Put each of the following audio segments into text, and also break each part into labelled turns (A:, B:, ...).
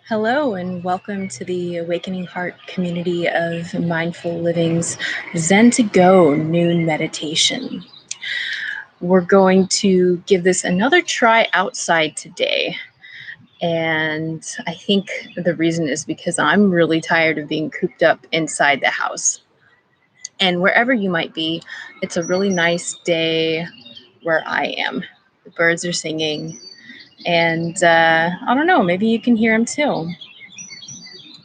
A: Hello, and welcome to the Awakening Heart community of Mindful Living's Zen-to-go noon meditation. We're going to give this another try outside today. And I think the reason is because I'm really tired of being cooped up inside the house. And wherever you might be, it's a really nice day where I am. The birds are singing, and I don't know, maybe you can hear them too.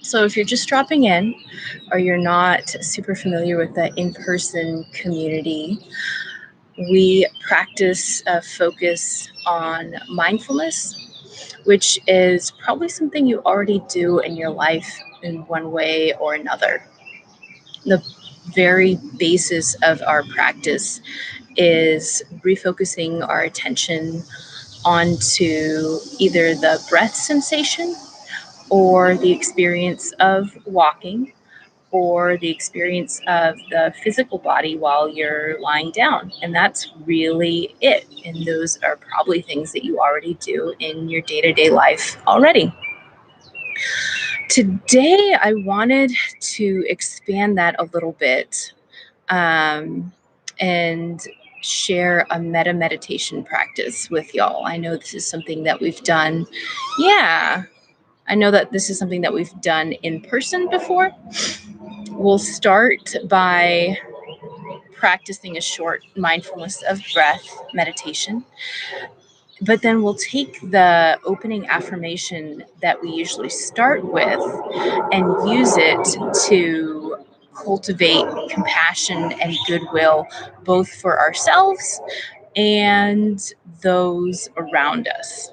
A: So if you're just dropping in or you're not super familiar with the in-person community, we practice a focus on mindfulness, which is probably something you already do in your life in one way or another. The very basis of our practice is refocusing our attention onto either the breath sensation or the experience of walking, or the experience of the physical body while you're lying down. And that's really it. And those are probably things that you already do in your day-to-day life already. Today, I wanted to expand that a little bit and share a metta meditation practice with y'all. I know this is something that we've done. Yeah, I know that this is something that we've done in person before. We'll start by practicing a short mindfulness of breath meditation, but then we'll take the opening affirmation that we usually start with and use it to cultivate compassion and goodwill, both for ourselves and those around us.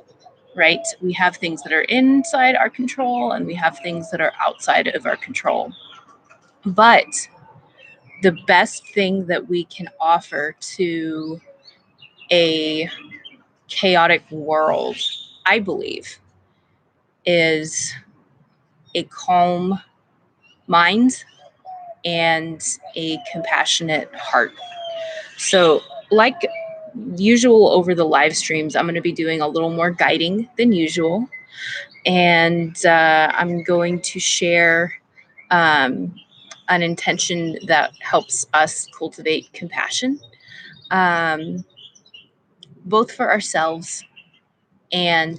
A: Right? We have things that are inside our control and we have things that are outside of our control. But the best thing that we can offer to a chaotic world, I believe, is a calm mind and a compassionate heart. So, like usual over the live streams, I'm going to be doing a little more guiding than usual. And I'm going to share an intention that helps us cultivate compassion, both for ourselves and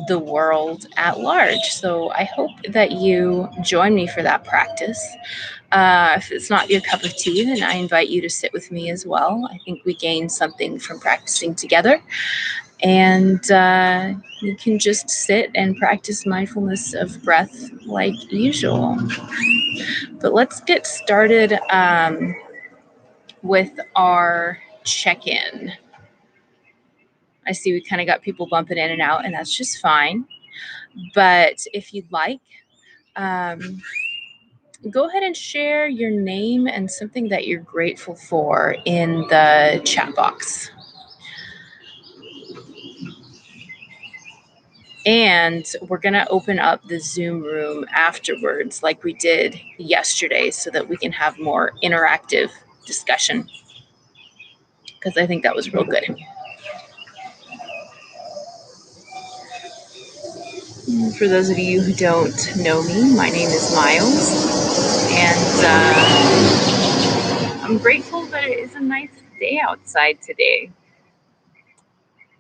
A: the world at large. So I hope that you join me for that practice. If it's not your cup of tea, then I invite you to sit with me as well. I think we gain something from practicing together. And you can just sit and practice mindfulness of breath like usual. But let's get started with our check-in. I see we kind of got people bumping in and out, and that's just fine. But if you'd like, go ahead and share your name and something that you're grateful for in the chat box. And we're going to open up the Zoom room afterwards like we did yesterday so that we can have more interactive discussion, because I think that was real good. For those of you who don't know me, my name is Miles, and I'm grateful that it is a nice day outside today.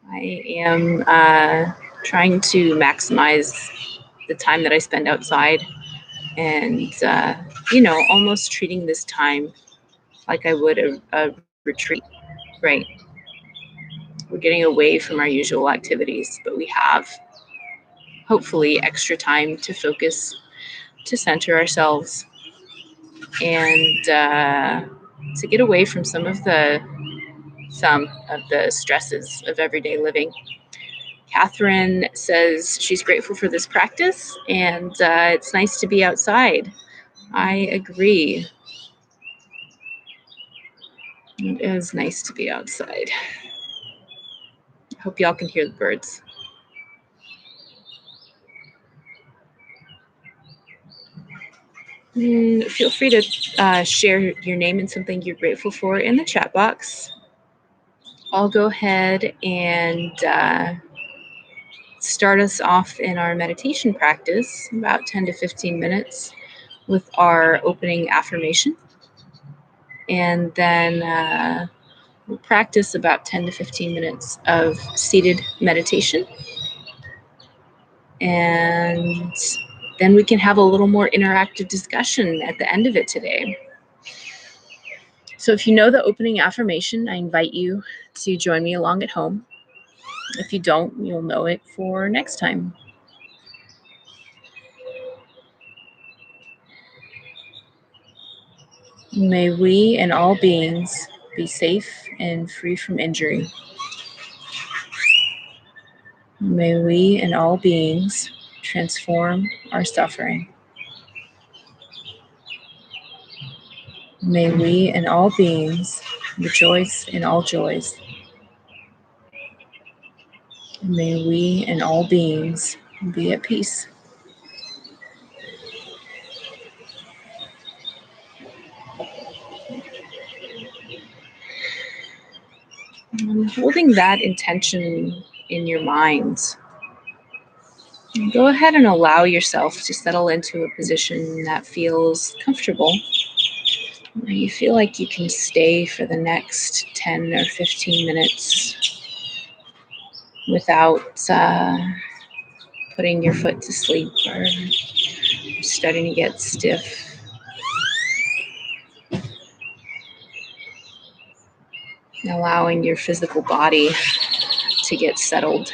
A: I am trying to maximize the time that I spend outside and, almost treating this time like I would a retreat, right? We're getting away from our usual activities, but we have hopefully extra time to focus, to center ourselves, and to get away from some of the stresses of everyday living. Catherine says she's grateful for this practice, and it's nice to be outside. I agree. It is nice to be outside. I hope y'all can hear the birds. Feel free to share your name and something you're grateful for in the chat box. I'll go ahead and start us off in our meditation practice, about 10 to 15 minutes, with our opening affirmation. And then we'll practice about 10 to 15 minutes of seated meditation. And then we can have a little more interactive discussion at the end of it today. So if you know the opening affirmation, I invite you to join me along at home. If you don't, you'll know it for next time. May we and all beings be safe and free from injury. May we and all beings transform our suffering. May we and all beings rejoice in all joys. May we and all beings be at peace. And holding that intention in your mind, go ahead and allow yourself to settle into a position that feels comfortable. You feel like you can stay for the next 10 or 15 minutes without putting your foot to sleep or starting to get stiff. Allowing your physical body to get settled,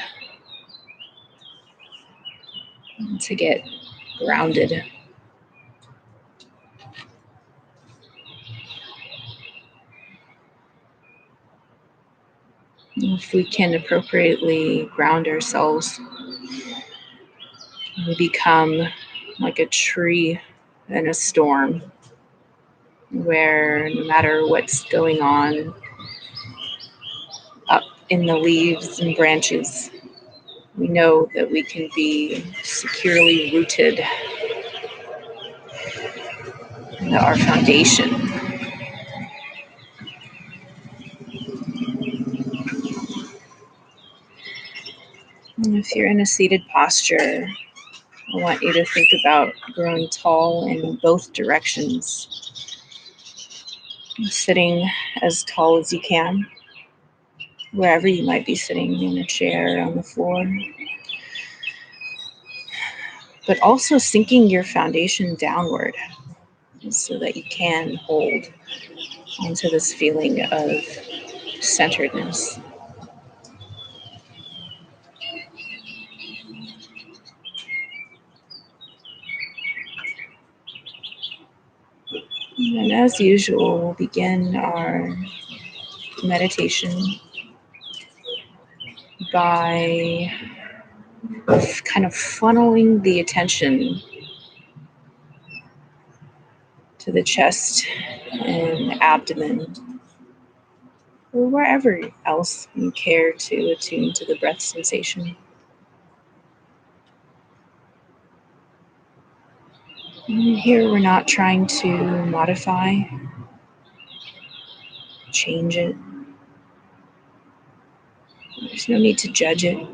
A: to get grounded. If we can appropriately ground ourselves, we become like a tree in a storm, where no matter what's going on up in the leaves and branches, we know that we can be securely rooted in our foundation. And if you're in a seated posture, I want you to think about growing tall in both directions. Sitting as tall as you can, wherever you might be sitting, in a chair, on the floor. But also sinking your foundation downward so that you can hold onto this feeling of centeredness. And as usual, we'll begin our meditation by kind of funneling the attention to the chest and abdomen, or wherever else you care to attune to the breath sensation. And here we're not trying to modify, change it. There's no need to judge it.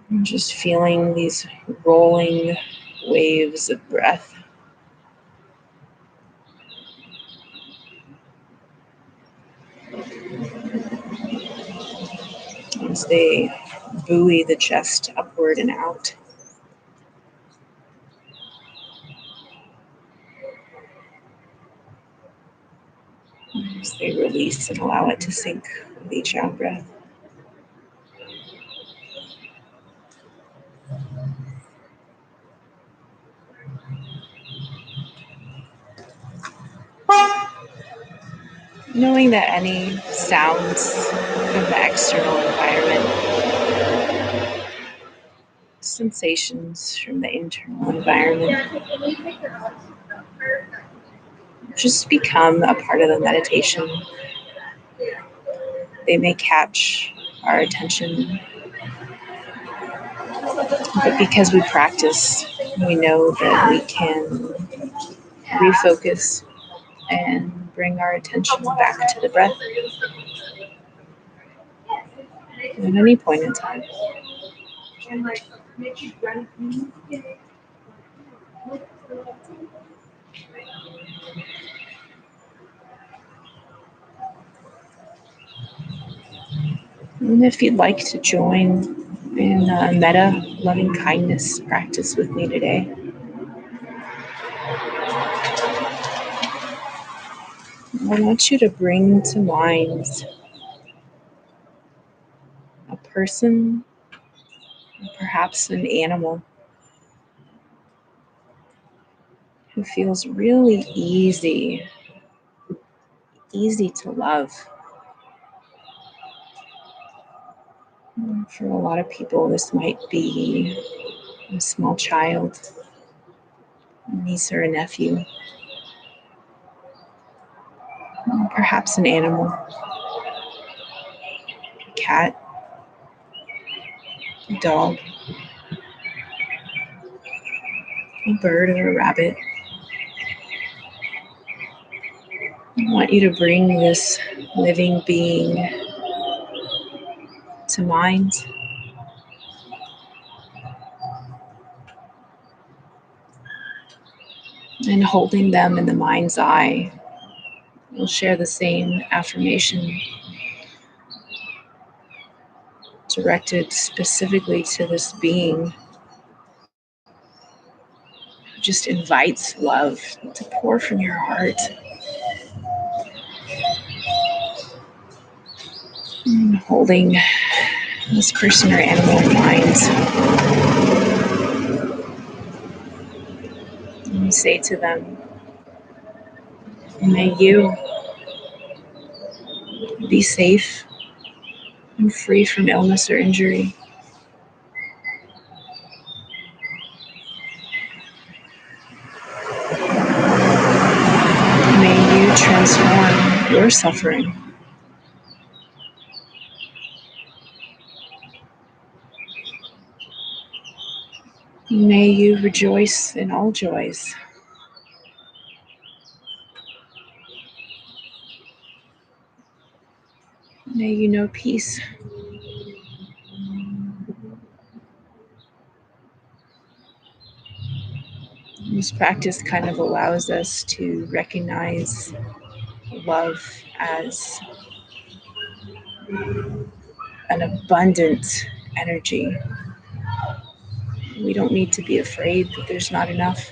A: I'm just feeling these rolling waves of breath. As they buoy the chest upward and out. As they release and allow it to sink with each out breath. Knowing that any sounds from the external environment, sensations from the internal environment, just become a part of the meditation. They may catch our attention, but because we practice, we know that we can refocus and bring our attention back to the breath. at any point in time. And if you'd like to join in a metta loving kindness practice with me today, I want you to bring to mind a person, perhaps an animal, who feels really easy to love. For a lot of people, this might be a small child, a niece or a nephew, perhaps an animal, a cat, a dog, a bird, or a rabbit. I want you to bring this living being to mind, and holding them in the mind's eye, we'll share the same affirmation directed specifically to this being who just invites love to pour from your heart. And holding this person or animal in mind, and you say to them, may you be safe and free from illness or injury. May you transform your suffering. May you rejoice in all joys. May you know peace. This practice kind of allows us to recognize love as an abundant energy. We don't need to be afraid that there's not enough.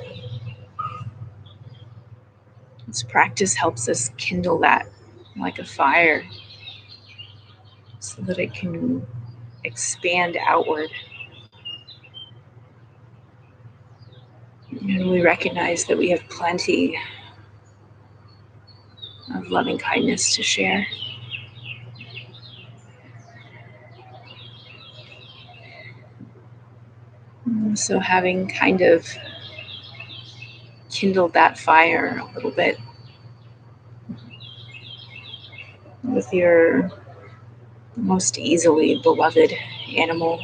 A: This practice helps us kindle that like a fire so that it can expand outward. And we recognize that we have plenty of loving kindness to share. So having kind of kindled that fire a little bit with your most easily beloved animal,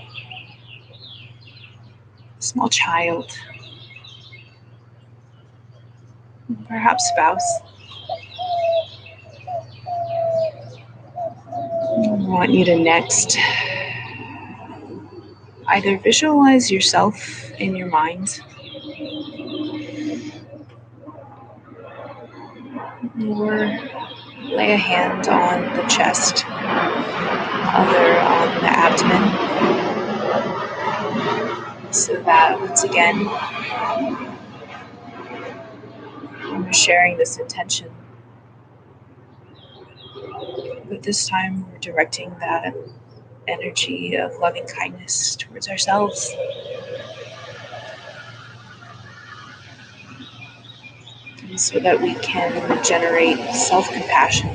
A: small child, perhaps spouse, I want you to next either visualize yourself in your mind or lay a hand on the chest, other on the abdomen, so that once again, we're sharing this intention, but this time we're directing that energy of loving kindness towards ourselves. And so that we can generate self-compassion,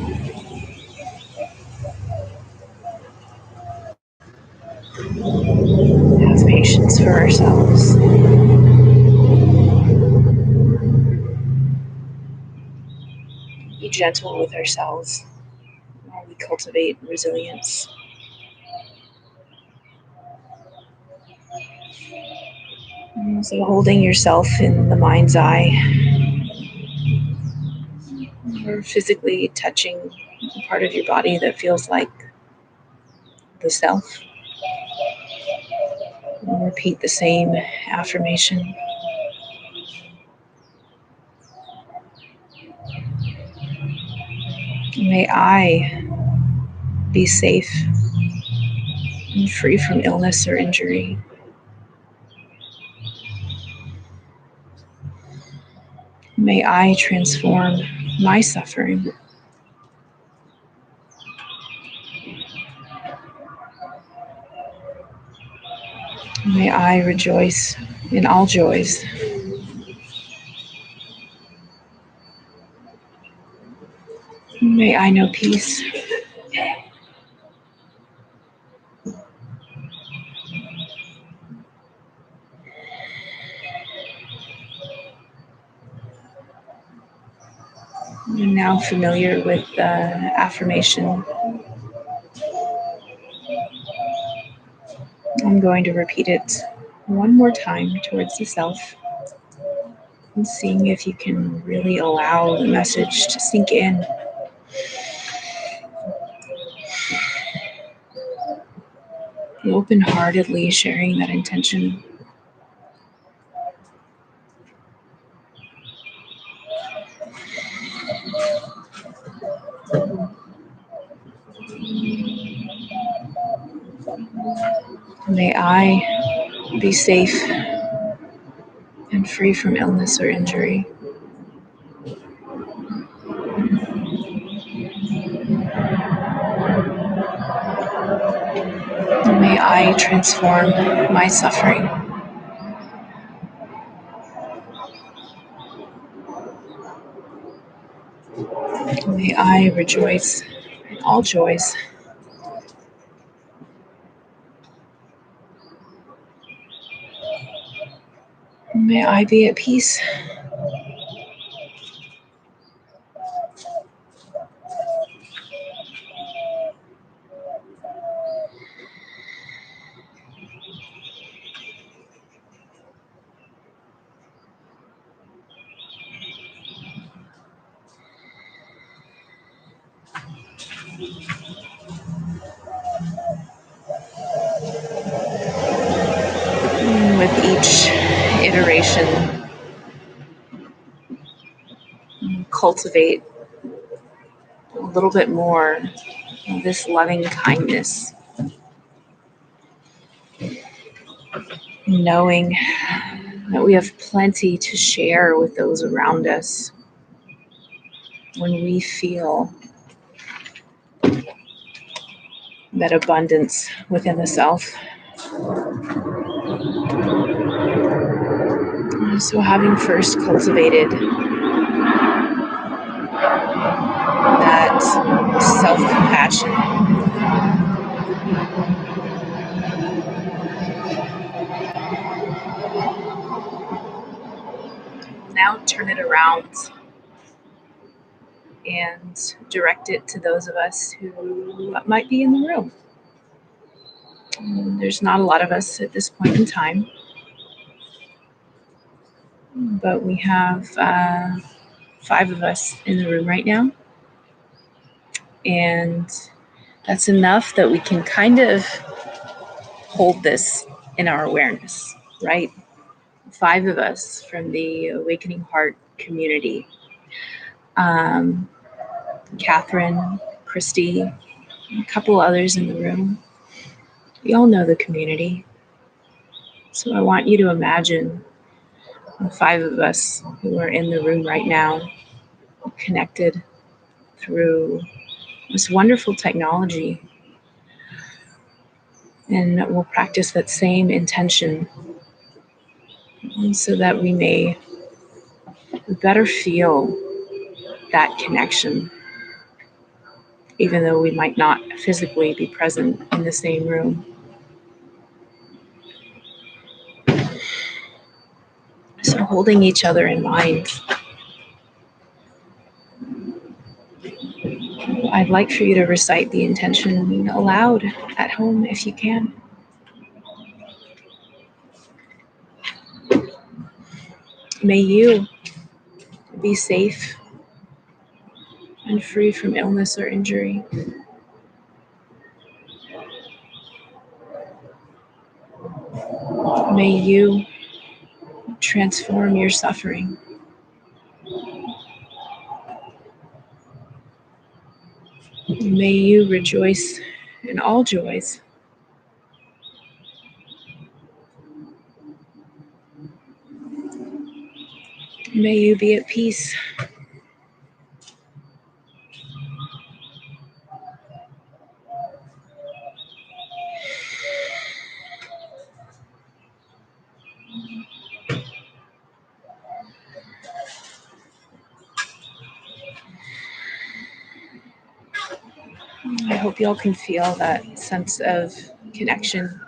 A: have patience for ourselves, be gentle with ourselves while we cultivate resilience. And so holding yourself in the mind's eye, or physically touching a part of your body that feels like the self. And repeat the same affirmation. May I be safe and free from illness or injury. May I transform my suffering. May I rejoice in all joys. May I know peace. I'm now familiar with the affirmation. I'm going to repeat it one more time towards the self and seeing if you can really allow the message to sink in. Open-heartedly sharing that intention. May I be safe and free from illness or injury. May I transform my suffering. May I rejoice in all joys. May I be at peace. And with each iteration, cultivate a little bit more of this loving kindness, knowing that we have plenty to share with those around us when we feel that abundance within the self. So having first cultivated that self-compassion, now turn it around and direct it to those of us who might be in the room. There's not a lot of us at this point in time, but we have 5 of us in the room right now. And that's enough that we can kind of hold this in our awareness, right? 5 of us from the Awakening Heart community. Catherine, Christy, a couple others in the room. We all know the community. So I want you to imagine the 5 of us who are in the room right now, connected through this wonderful technology. And we'll practice that same intention so that we may better feel that connection, even though we might not physically be present in the same room. So holding each other in mind, I'd like for you to recite the intention aloud at home if you can. May you be safe and free from illness or injury. May you transform your suffering. May you rejoice in all joys. May you be at peace. I hope y'all can feel that sense of connection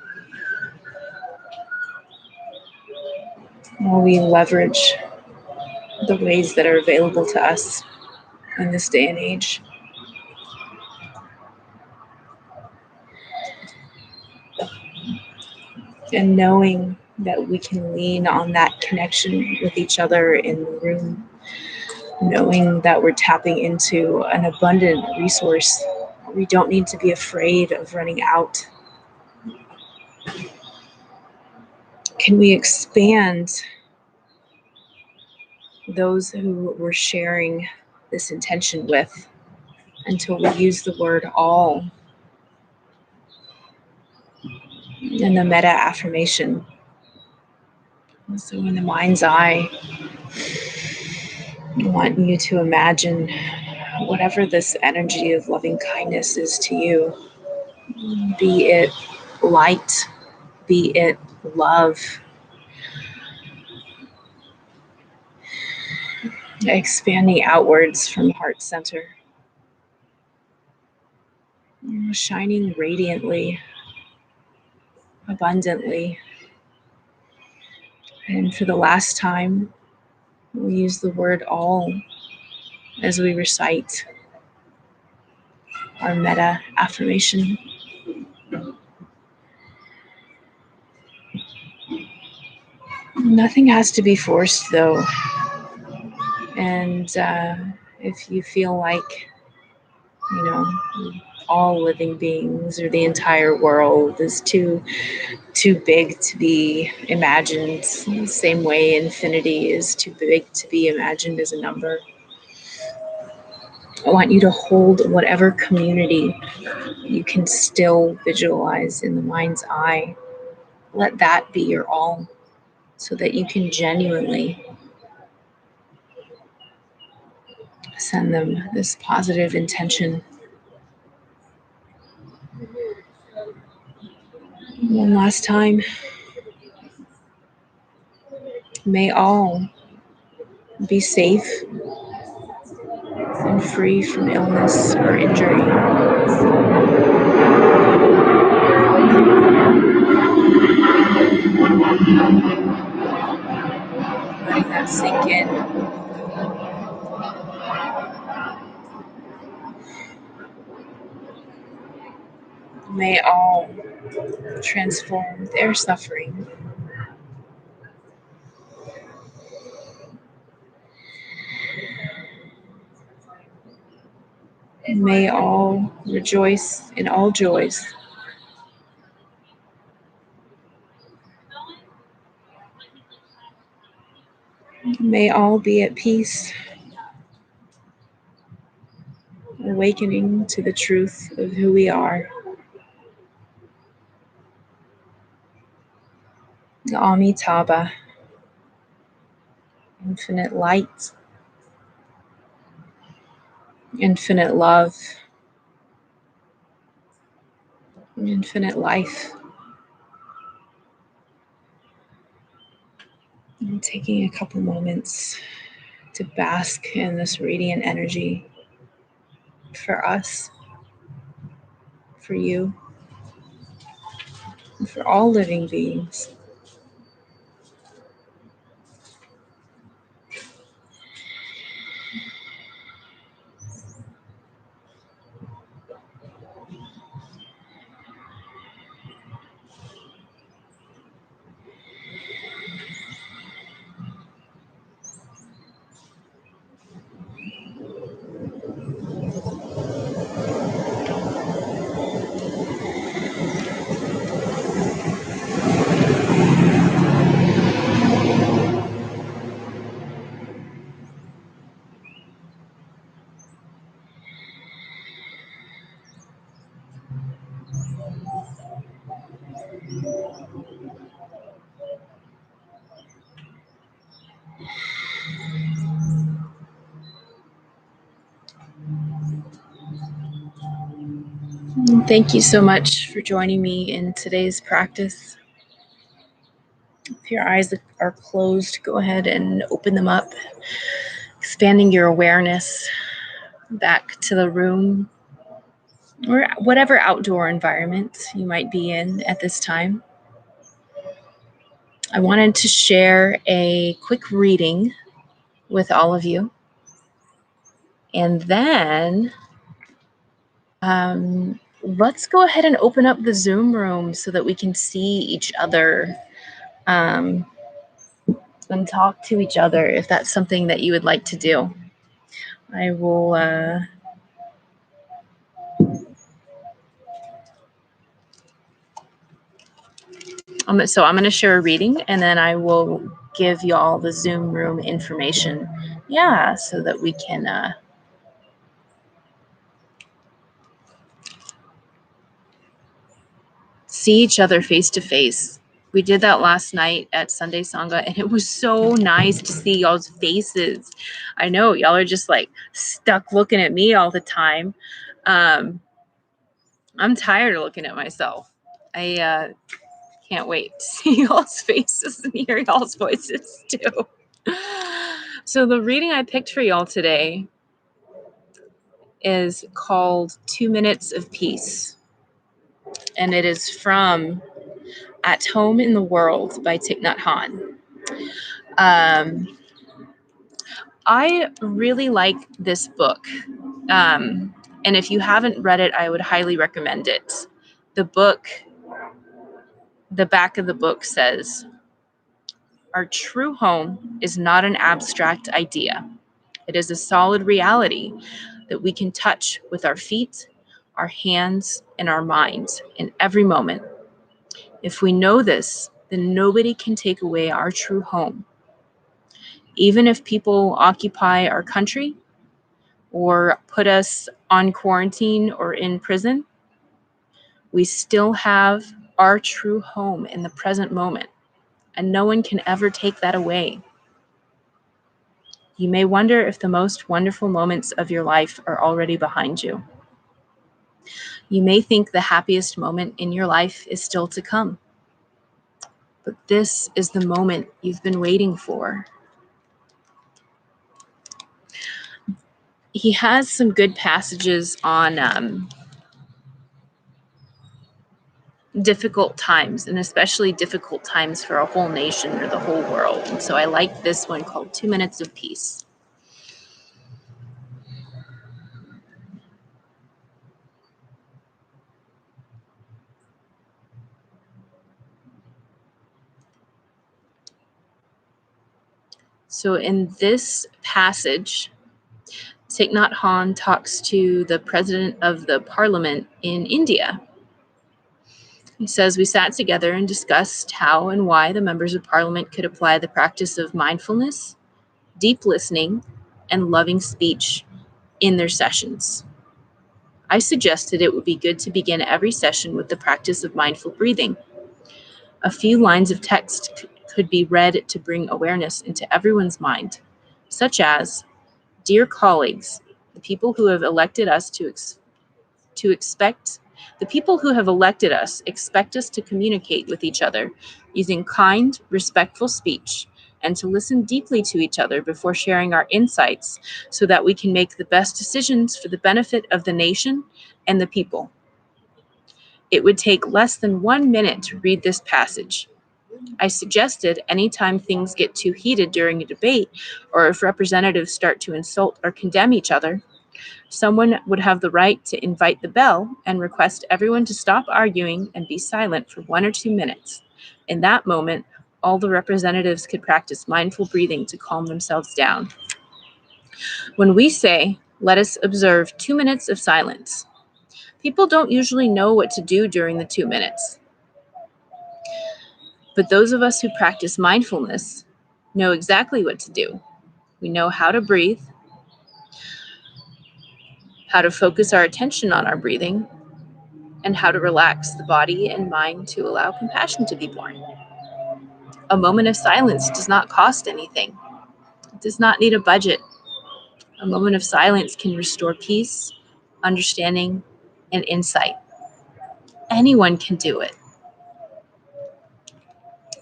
A: while we leverage the ways that are available to us in this day and age. And knowing that we can lean on that connection with each other in the room, knowing that we're tapping into an abundant resource. We don't need to be afraid of running out. Can we expand those who we're sharing this intention with until we use the word all in the meta affirmation? So in the mind's eye, I want you to imagine whatever this energy of loving kindness is to you, be it light, be it love, expanding outwards from heart center, shining radiantly, abundantly. And for the last time, we'll use the word all as we recite our meta affirmation. Nothing has to be forced, though. And if you feel like, all living beings or the entire world is too big to be imagined, the same way infinity is too big to be imagined as a number, I want you to hold whatever community you can still visualize in the mind's eye. Let that be your all, so that you can genuinely send them this positive intention. One last time. May all be safe and free from illness or injury. Letting that sink in. May all transform their suffering. May all rejoice in all joys. May all be at peace, awakening to the truth of who we are. Amitabha, infinite light, infinite love, infinite life. And taking a couple moments to bask in this radiant energy for us, for you, and for all living beings. Thank you so much for joining me in today's practice. If your eyes are closed, go ahead and open them up, expanding your awareness back to the room or whatever outdoor environment you might be in at this time. I wanted to share a quick reading with all of you. And then let's go ahead and open up the Zoom room so that we can see each other and talk to each other if that's something that you would like to do. I will so I'm going to share a reading and then I will give you all the Zoom room information. Yeah, so that we can see each other face to face. We did that last night at Sunday Sangha, and it was so nice to see y'all's faces. I know y'all are just like stuck looking at me all the time. I'm tired of looking at myself. I can't wait to see y'all's faces and hear y'all's voices too. So the reading I picked for y'all today is called 2 Minutes of Peace. And it is from At Home in the World by Thich Nhat Hanh. I really like this book. And if you haven't read it, I would highly recommend it. The back of the book says, "Our true home is not an abstract idea. It is a solid reality that we can touch with our feet, our hands, and our minds in every moment. If we know this, then nobody can take away our true home. Even if people occupy our country or put us on quarantine or in prison, we still have our true home in the present moment, and no one can ever take that away. You may wonder if the most wonderful moments of your life are already behind you. You may think the happiest moment in your life is still to come. But this is the moment you've been waiting for." He has some good passages on difficult times, and especially difficult times for a whole nation or the whole world. And so I like this one called 2 Minutes of Peace. So in this passage, Thich Nhat Hanh talks to the president of the parliament in India. He says, "We sat together and discussed how and why the members of parliament could apply the practice of mindfulness, deep listening, and loving speech in their sessions. I suggested it would be good to begin every session with the practice of mindful breathing. A few lines of text could be read to bring awareness into everyone's mind, such as, 'Dear colleagues, the people who have elected us expect us to communicate with each other using kind, respectful speech and to listen deeply to each other before sharing our insights so that we can make the best decisions for the benefit of the nation and the people.' It would take less than 1 minute to read this passage. I suggested anytime things get too heated during a debate, or if representatives start to insult or condemn each other, someone would have the right to invite the bell and request everyone to stop arguing and be silent for 1 or 2 minutes. In that moment, all the representatives could practice mindful breathing to calm themselves down. When we say, 'Let us observe 2 minutes of silence,' people don't usually know what to do during the 2 minutes. But those of us who practice mindfulness know exactly what to do. We know how to breathe, how to focus our attention on our breathing, and how to relax the body and mind to allow compassion to be born. A moment of silence does not cost anything. It does not need a budget. A moment of silence can restore peace, understanding, and insight. Anyone can do it.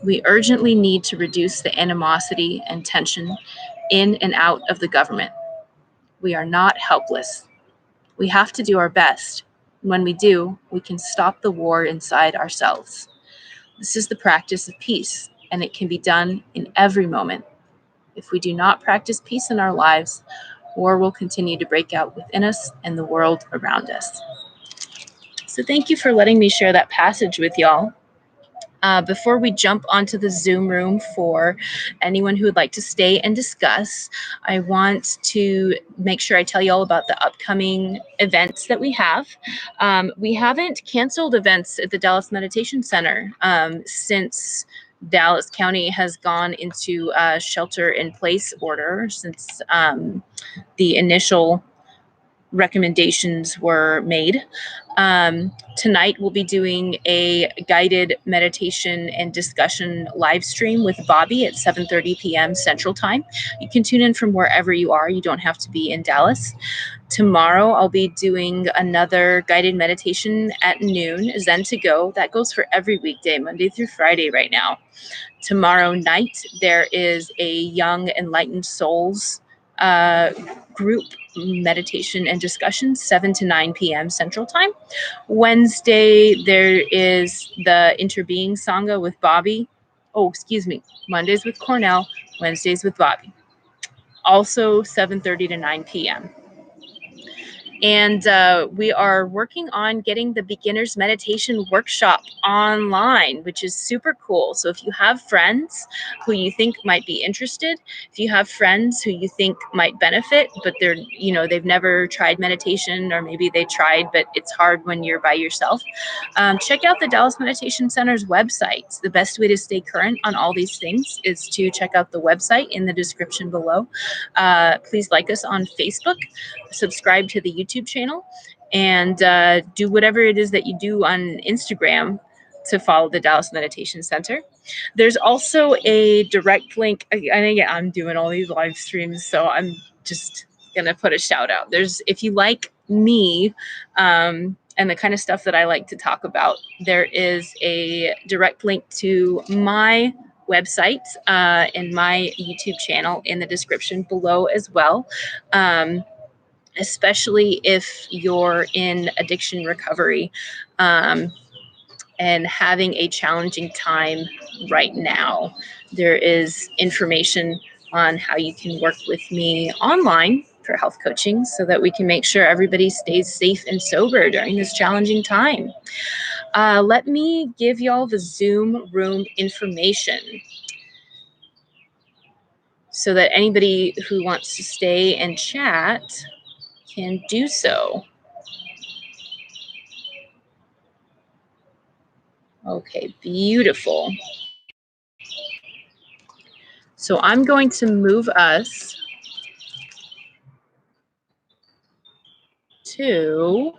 A: We urgently need to reduce the animosity and tension in and out of the government. We are not helpless. We have to do our best. When we do, we can stop the war inside ourselves. This is the practice of peace, and it can be done in every moment. If we do not practice peace in our lives, war will continue to break out within us and the world around us. So thank you for letting me share that passage with y'all. Before we jump onto the Zoom room for anyone who would like to stay and discuss, I want to make sure I tell you all about the upcoming events that we have. We haven't canceled events at the Dallas Meditation Center since Dallas County has gone into a shelter-in-place order since the initial recommendations were made. Tonight we'll be doing a guided meditation and discussion live stream with Bobby at 7:30 p.m. Central Time. You can tune in from wherever you are. You don't have to be in Dallas. Tomorrow I'll be doing another guided meditation at noon, Zen-to-go. That goes for every weekday, Monday through Friday right now. Tomorrow night there is a Young Enlightened Souls group meditation and discussion, 7 to 9 p.m. Central Time. Wednesday, there is the Interbeing Sangha with Bobby. Mondays with Cornell, Wednesdays with Bobby. Also 7:30 to 9 p.m. And we are working on getting the Beginner's Meditation Workshop online, which is super cool. So if you have friends who you think might be interested, if you have friends who you think might benefit, but they've never tried meditation, or maybe they tried, but it's hard when you're by yourself, check out the Dallas Meditation Center's website. The best way to stay current on all these things is to check out the website in the description below. Please like us on Facebook, subscribe to the YouTube channel, and do whatever it is that you do on Instagram to follow the Dallas Meditation Center. There's also a direct link. I'm doing all these live streams, so I'm just gonna put a shout out. If you like me and the kind of stuff that I like to talk about, there is a direct link to my website and my YouTube channel in the description below as well. Especially if you're in addiction recovery and having a challenging time right now. There is information on how you can work with me online for health coaching so that we can make sure everybody stays safe and sober during this challenging time. Let me give y'all the Zoom room information so that anybody who wants to stay and chat can do so. Okay, beautiful. So I'm going to move us to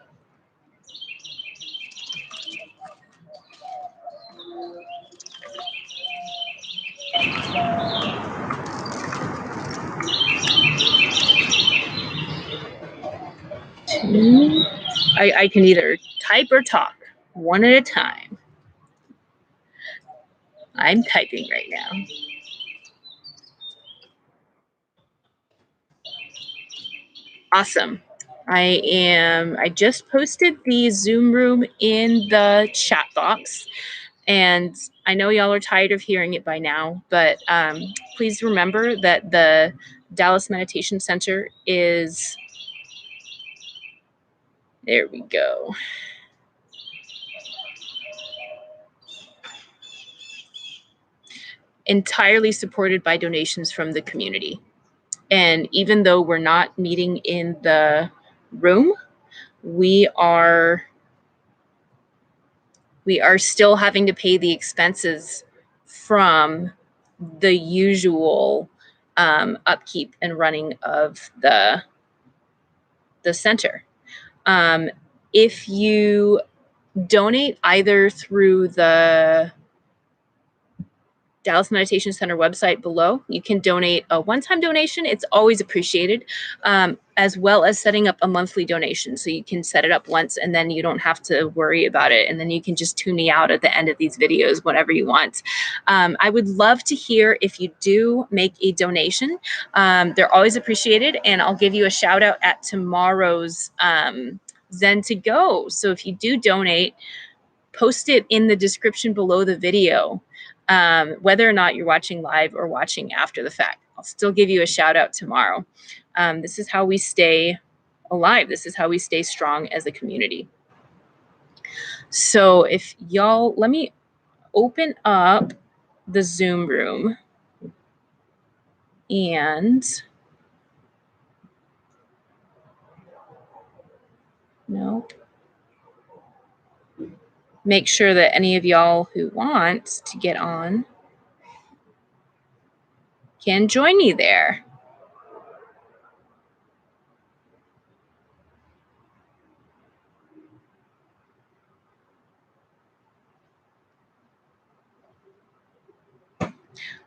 A: I can either type or talk, one at a time. I'm typing right now. Awesome. I just posted the Zoom room in the chat box, and I know y'all are tired of hearing it by now, but please remember that the Dallas Meditation Center is, there we go. Entirely supported by donations from the community. And even though we're not meeting in the room, we are still having to pay the expenses from the usual upkeep and running of the center. If you donate either through the Dallas Meditation Center website below. You can donate a one-time donation. It's always appreciated, as well as setting up a monthly donation. So you can set it up once and then you don't have to worry about it. And then you can just tune me out at the end of these videos whenever you want. I would love to hear if you do make a donation. They're always appreciated. And I'll give you a shout out at tomorrow's Zen-to-go. So if you do donate, post it in the description below the video, whether or not you're watching live or watching after the fact. I'll still give you a shout out tomorrow. This is how we stay alive. This is how we stay strong as a community. So if y'all, let me open up the Zoom room and make sure that any of y'all who want to get on can join me there.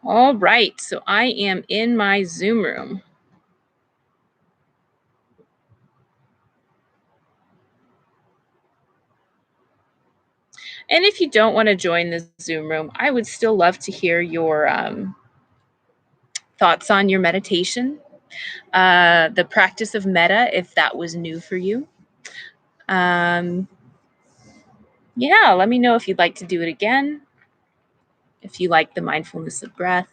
A: All right, so I am in my Zoom room. And if you don't want to join the Zoom room, I would still love to hear your thoughts on your meditation, the practice of metta, if that was new for you. Yeah, let me know if you'd like to do it again, if you like the mindfulness of breath.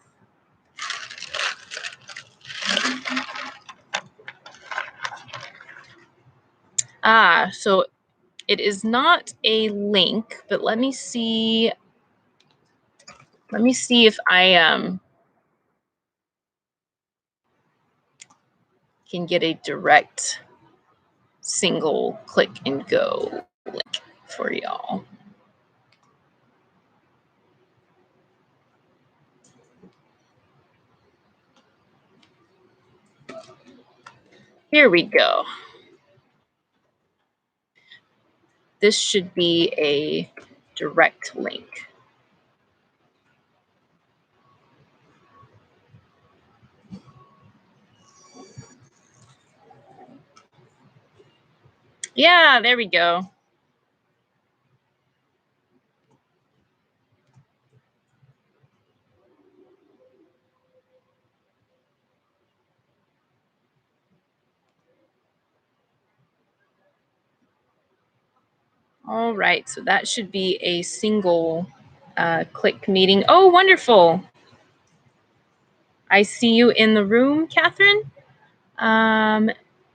A: So it is not a link, but let me see. Let me see if I can get a direct single click and go link for y'all. Here we go. This should be a direct link. Yeah, there we go. All right, so that should be a single click meeting. Oh, wonderful. I see you in the room, Catherine.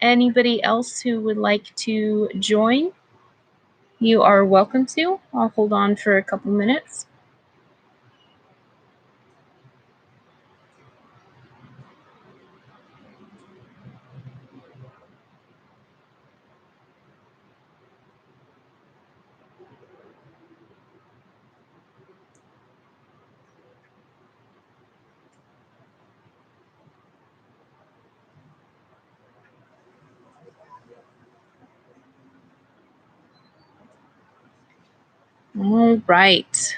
A: Anybody else who would like to join? You are welcome to. I'll hold on for a couple minutes. All right.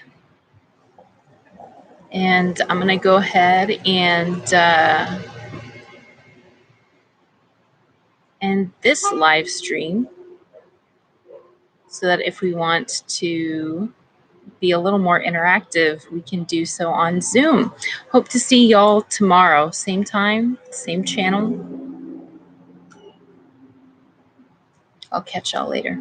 A: And I'm going to go ahead and end this live stream so that if we want to be a little more interactive, we can do so on Zoom. Hope to see y'all tomorrow. Same time, same channel. I'll catch y'all later.